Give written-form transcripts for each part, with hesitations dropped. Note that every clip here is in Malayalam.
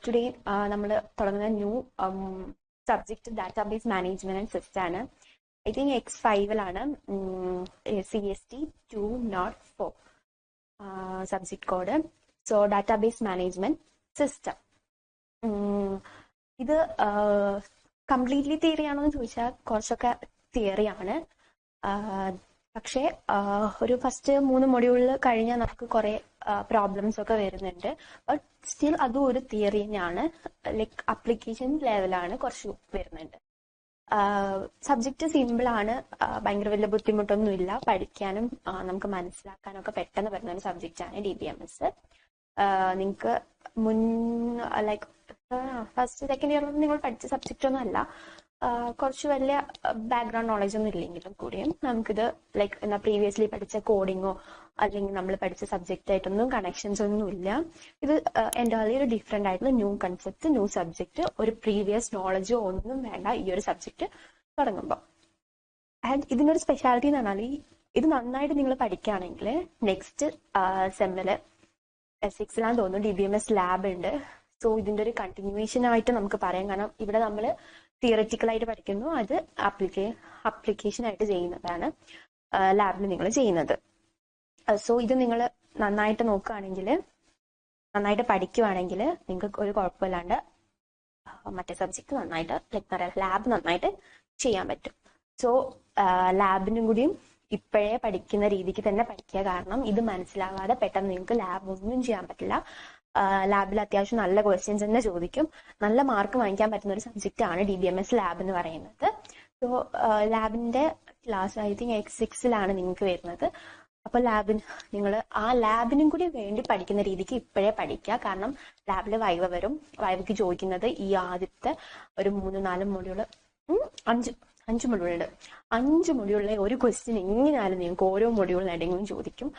ടുഡേ നമ്മൾ തുടങ്ങുന്ന new subject database management and system ആണ്. I think X5 CST 204 subject code. So database management system ഇത് കംപ്ലീറ്റ്ലി തിയറി ആണോ എന്ന് ചോദിച്ചാൽ കുറച്ചൊക്കെ തിയറിയാണ്. പക്ഷേ ഒരു ഫസ്റ്റ് 3 മൊഡ്യൂളിൽ കഴിഞ്ഞാൽ നമുക്ക് കുറെ പ്രോബ്ലംസ് ഒക്കെ വരുന്നുണ്ട്. ബട്ട് സ്റ്റിൽ അതും ഒരു തിയറി തന്നെയാണ്. ലൈക്ക് അപ്ലിക്കേഷൻ ലെവലാണ് കുറച്ച് വരുന്നുണ്ട്. സബ്ജക്റ്റ് സിമ്പിൾ ആണ്, ഭയങ്കര വലിയ ബുദ്ധിമുട്ടൊന്നും ഇല്ല. പഠിക്കാനും നമുക്ക് മനസ്സിലാക്കാനും ഒക്കെ പെട്ടെന്ന് വരുന്ന ഒരു സബ്ജക്റ്റ് ആണ് DBMS. നിങ്ങൾക്ക് ലൈക്ക് ഫസ്റ്റ് സെക്കൻഡ് ഇയറിൽ നിങ്ങൾ പഠിച്ച സബ്ജക്റ്റ് ഒന്നും അല്ല. കുറച്ച് വലിയ ബാക്ക്ഗ്രൗണ്ട് നോളജ് ഒന്നും ഇല്ലെങ്കിലും കൂടിയും നമുക്കിത് ലൈക്ക് എന്നാ പ്രീവിയസ്ലി പഠിച്ച കോഡിങ്ങോ അല്ലെങ്കിൽ നമ്മൾ പഠിച്ച സബ്ജക്റ്റ് ആയിട്ടൊന്നും കണക്ഷൻസ് ഒന്നും ഇല്ല. ഇത് എൻ്റർലി ഒരു ഡിഫറെന്റ് ആയിട്ടുള്ള ന്യൂ കൺസെപ്റ്റ്, ന്യൂ സബ്ജക്റ്റ്, ഒരു പ്രീവിയസ് നോളജോ ഒന്നും വേണ്ട ഈ ഒരു സബ്ജക്റ്റ് തുടങ്ങുമ്പോൾ. ആൻഡ് ഇതിനൊരു സ്പെഷ്യാലിറ്റി എന്ന് പറഞ്ഞാൽ ഇത് നന്നായിട്ട് നിങ്ങൾ പഠിക്കുകയാണെങ്കിൽ നെക്സ്റ്റ് സെമ്മില് S6 തോന്നുന്നു DBMS ലാബ് ഉണ്ട്. സോ ഇതിന്റെ ഒരു കണ്ടിന്യൂവേഷൻ ആയിട്ട് നമുക്ക് പറയാം. കാരണം ഇവിടെ നമ്മൾ തിയററ്റിക്കൽ ആയിട്ട് പഠിക്കുന്നു, അത് അപ്ലിക്കേഷൻ ആയിട്ട് ചെയ്യുന്നതാണ് ലാബിൽ നിങ്ങൾ ചെയ്യുന്നത്. സോ ഇത് നിങ്ങൾ നന്നായിട്ട് നോക്കുകയാണെങ്കിൽ, നന്നായിട്ട് പഠിക്കുവാണെങ്കിൽ നിങ്ങൾക്ക് ഒരു കുഴപ്പമില്ലാണ്ട് മറ്റേ സബ്ജക്ട് നന്നായിട്ട് ലൈക്ക് പറയാം ലാബ് നന്നായിട്ട് ചെയ്യാൻ പറ്റും. സോ ലാബിനും കൂടിയും ഇപ്പോഴേ പഠിക്കുന്ന രീതിക്ക് തന്നെ പഠിക്കുക. കാരണം ഇത് മനസ്സിലാവാതെ പെട്ടെന്ന് നിങ്ങൾക്ക് ലാബ് ഒന്നും ചെയ്യാൻ പറ്റില്ല. ലാബിൽ അത്യാവശ്യം നല്ല ക്വസ്റ്റ്യൻസ് തന്നെ ചോദിക്കും. നല്ല മാർക്ക് വാങ്ങിക്കാൻ പറ്റുന്ന ഒരു സബ്ജക്റ്റ് ആണ് DBMS ലാബ് എന്ന് പറയുന്നത്. സോ ലാബിന്റെ ക്ലാസ് ഐ തിങ്ക് X6 നിങ്ങൾക്ക് വരുന്നത്. അപ്പൊ നിങ്ങൾ ആ ലാബിനും കൂടി വേണ്ടി പഠിക്കുന്ന രീതിക്ക് ഇപ്പോഴേ പഠിക്കുക. കാരണം ലാബിൽ വൈവ വരും. വൈവയ്ക്ക് ചോദിക്കുന്നത് ഈ ആദ്യത്തെ ഒരു 3-4 മൊഡ്യൂള് 5 മൊഡ്യൂളുണ്ട്. 5 മൊഡ്യൂളിലെ ഒരു ക്വസ്റ്റ്യൻ എങ്ങനെയാലും നിങ്ങൾക്ക് ഓരോ മൊഡ്യൂളിനെങ്കിലും ചോദിക്കും.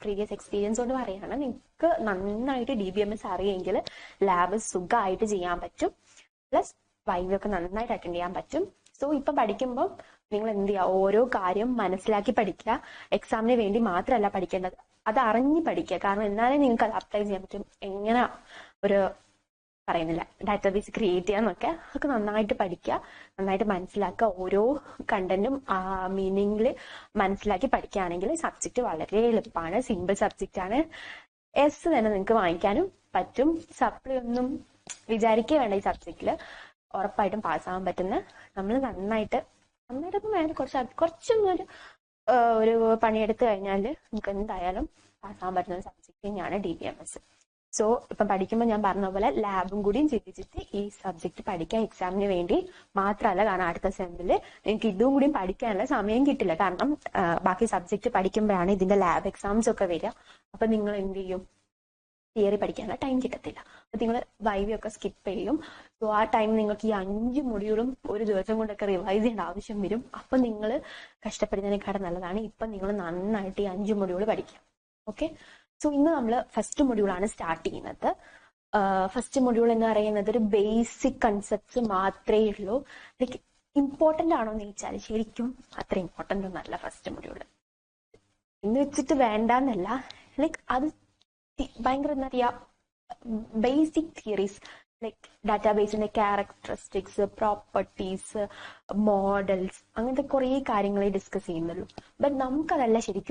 പ്രീവിയസ് എക്സ്പീരിയൻസ് കൊണ്ട് പറയുകയാണ്, നിങ്ങൾക്ക് നന്നായിട്ട് DBMS അറിയെങ്കിൽ ലാബ് സുഖമായിട്ട് ചെയ്യാൻ പറ്റും. പ്ലസ് വൈവ ഒക്കെ നന്നായിട്ട് അറ്റൻഡ് ചെയ്യാൻ പറ്റും. സോ ഇപ്പൊ പഠിക്കുമ്പോൾ നിങ്ങൾ എന്ത് ചെയ്യുക, ഓരോ കാര്യം മനസ്സിലാക്കി പഠിക്കുക. എക്സാമിന് വേണ്ടി മാത്രമല്ല പഠിക്കേണ്ടത്, അത് അറിഞ്ഞ് പഠിക്കുക. കാരണം എന്നാലേ നിങ്ങൾക്ക് അത് അപ്ലൈ ചെയ്യാൻ പറ്റും. എങ്ങനെ ഒരു പറയുന്നില്ല ഡാറ്റാബേസ് ക്രിയേറ്റ് ചെയ്യാന്നൊക്കെ അതൊക്കെ നന്നായിട്ട് പഠിക്കുക, നന്നായിട്ട് മനസ്സിലാക്കുക. ഓരോ കണ്ടന്റും മീനിങ്ങിൽ മനസ്സിലാക്കി പഠിക്കുകയാണെങ്കിൽ സബ്ജക്റ്റ് വളരെ എളുപ്പമാണ്, സിമ്പിൾ സബ്ജക്റ്റ് ആണ്. S തന്നെ നിങ്ങൾക്ക് വാങ്ങിക്കാനും പറ്റും. സപ്ലി ഒന്നും വിചാരിക്കുക വേണ്ട. ഈ സബ്ജക്റ്റില് ഉറപ്പായിട്ടും പാസ്സാവാൻ പറ്റുന്ന, നമ്മൾ നന്നായിട്ടൊന്നും വേണ്ട, കുറച്ചൊന്നും ഒരു പണിയെടുത്ത് കഴിഞ്ഞാൽ നമുക്ക് എന്തായാലും പാസ്സാവാൻ പറ്റുന്ന ഒരു സബ്ജക്റ്റ് തന്നെയാണ് DBMS. സോ ഇപ്പം പഠിക്കുമ്പോൾ ഞാൻ പറഞ്ഞ പോലെ ലാബും കൂടിയും ചിന്തിച്ചിട്ട് ഈ സബ്ജക്ട് പഠിക്കാൻ എക്സാമിന് വേണ്ടി മാത്രമല്ല. കാരണം അടുത്ത സെമ്മില് നിങ്ങൾക്ക് ഇതും കൂടിയും പഠിക്കാനുള്ള സമയം കിട്ടില്ല. കാരണം ബാക്കി സബ്ജക്ട് പഠിക്കുമ്പോഴാണ് ഇതിന്റെ ലാബ് എക്സാംസ് ഒക്കെ വരിക. അപ്പൊ നിങ്ങൾ എന്ത് ചെയ്യും, തിയറി പഠിക്കാനുള്ള ടൈം കിട്ടത്തില്ല. അപ്പൊ നിങ്ങൾ വൈവിയൊക്കെ സ്കിപ്പ് ചെയ്യും. സോ ആ ടൈം നിങ്ങൾക്ക് ഈ 5 മൊഡ്യൂളും ഒരു ദിവസം കൊണ്ടൊക്കെ റിവൈസ് ചെയ്യേണ്ട ആവശ്യം വരും. അപ്പൊ നിങ്ങൾ കഷ്ടപ്പെടുന്നതിനേക്കാളും നല്ലതാണ് ഇപ്പൊ നിങ്ങൾ നന്നായിട്ട് ഈ 5 മൊഡ്യൂൾ പഠിക്കാം. ഓക്കെ. സോ ഇന്ന് നമ്മൾ ഫസ്റ്റ് മൊഡ്യൂളാണ് സ്റ്റാർട്ട് ചെയ്യുന്നത്. ഫസ്റ്റ് മൊഡ്യൂൾ എന്ന് പറയുന്നത് ഒരു ബേസിക് കൺസെപ്റ്റ്സ് മാത്രമേ ഉള്ളൂ. ലൈക്ക് ഇമ്പോർട്ടന്റ് ആണോ എന്ന് ചോദിച്ചാൽ ശരിക്കും അത്ര ഇമ്പോർട്ടന്റ് ഒന്നല്ല ഫസ്റ്റ് മൊഡ്യൂള്. എന്ന് വെച്ചിട്ട് വേണ്ടെന്നല്ല, ലൈക്ക് അത് ഭയങ്കര എന്താ പറയാ ബേസിക് തിയറീസ്, ലൈക്ക് ഡാറ്റാബേസിന്റെ ക്യാരക്ടറിസ്റ്റിക്സ്, പ്രോപ്പർട്ടീസ്, മോഡൽസ്, അങ്ങനത്തെ കുറെ കാര്യങ്ങളെ ഡിസ്കസ് ചെയ്യുന്നുള്ളൂ. ബട്ട് നമുക്കതല്ല ശരിക്കും